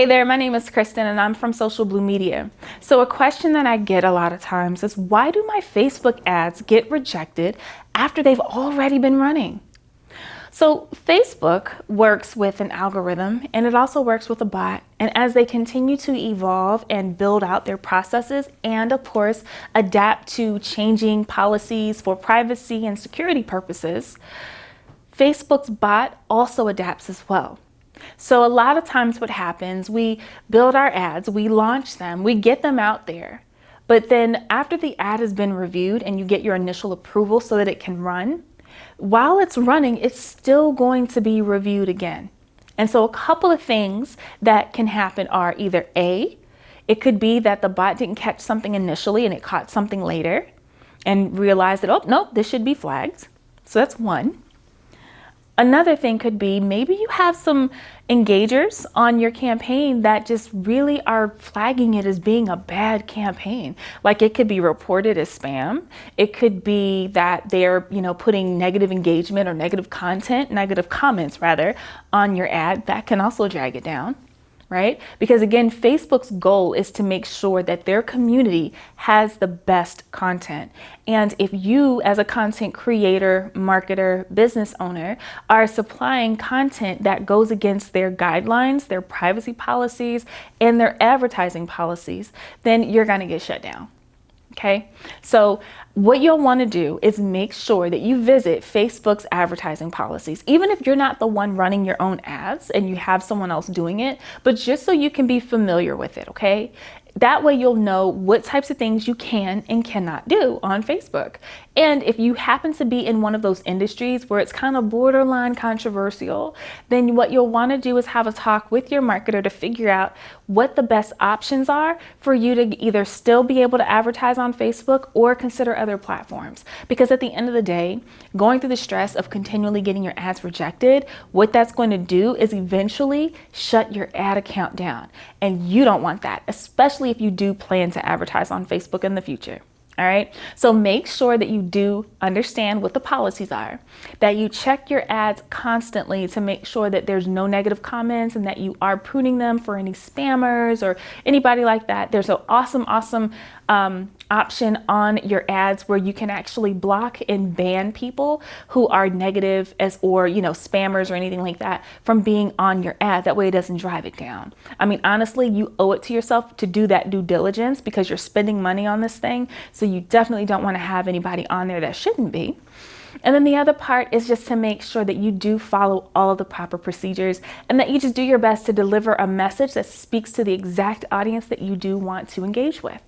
Hey there, my name is Kristen and I'm from Social Blue Media. So a question that I get a lot of times is, why do my Facebook ads get rejected after they've already been running? So Facebook works with an algorithm and it also works with a bot. And as they continue to evolve and build out their processes and of course adapt to changing policies for privacy and security purposes, Facebook's bot also adapts as well. So a lot of times what happens, we build our ads, we launch them, we get them out there. But then after the ad has been reviewed and you get your initial approval so that it can run, while it's running, it's still going to be reviewed again. And so a couple of things that can happen are either A, it could be that the bot didn't catch something initially and it caught something later and realized that, oh, no, this should be flagged. So that's one. Another thing could be maybe you have some engagers on your campaign that just really are flagging it as being a bad campaign. Like it could be reported as spam. It could be that they're, putting negative engagement or negative comments rather, on your ad. That can also drag it down. Right? Because again, Facebook's goal is to make sure that their community has the best content. And if you as a content creator, marketer, business owner are supplying content that goes against their guidelines, their privacy policies, and their advertising policies, then you're going to get shut down. Okay, so what you'll want to do is make sure that you visit Facebook's advertising policies, even if you're not the one running your own ads and you have someone else doing it, but just so you can be familiar with it, okay? That way you'll know what types of things you can and cannot do on Facebook. And if you happen to be in one of those industries where it's kind of borderline controversial, then what you'll want to do is have a talk with your marketer to figure out what the best options are for you to either still be able to advertise on Facebook or consider other platforms. Because at the end of the day, going through the stress of continually getting your ads rejected, what that's going to do is eventually shut your ad account down. And you don't want that, especially if you do plan to advertise on Facebook in the future. All right, so make sure that you do understand what the policies are, that you check your ads constantly to make sure that there's no negative comments and that you are pruning them for any spammers or anybody like that. There's an awesome option on your ads where you can actually block and ban people who are negative or spammers or anything like that from being on your ad. That way it doesn't drive it down. I mean, honestly, you owe it to yourself to do that due diligence because you're spending money on this thing. So you definitely don't want to have anybody on there that shouldn't be. And then the other part is just to make sure that you do follow all of the proper procedures and that you just do your best to deliver a message that speaks to the exact audience that you do want to engage with.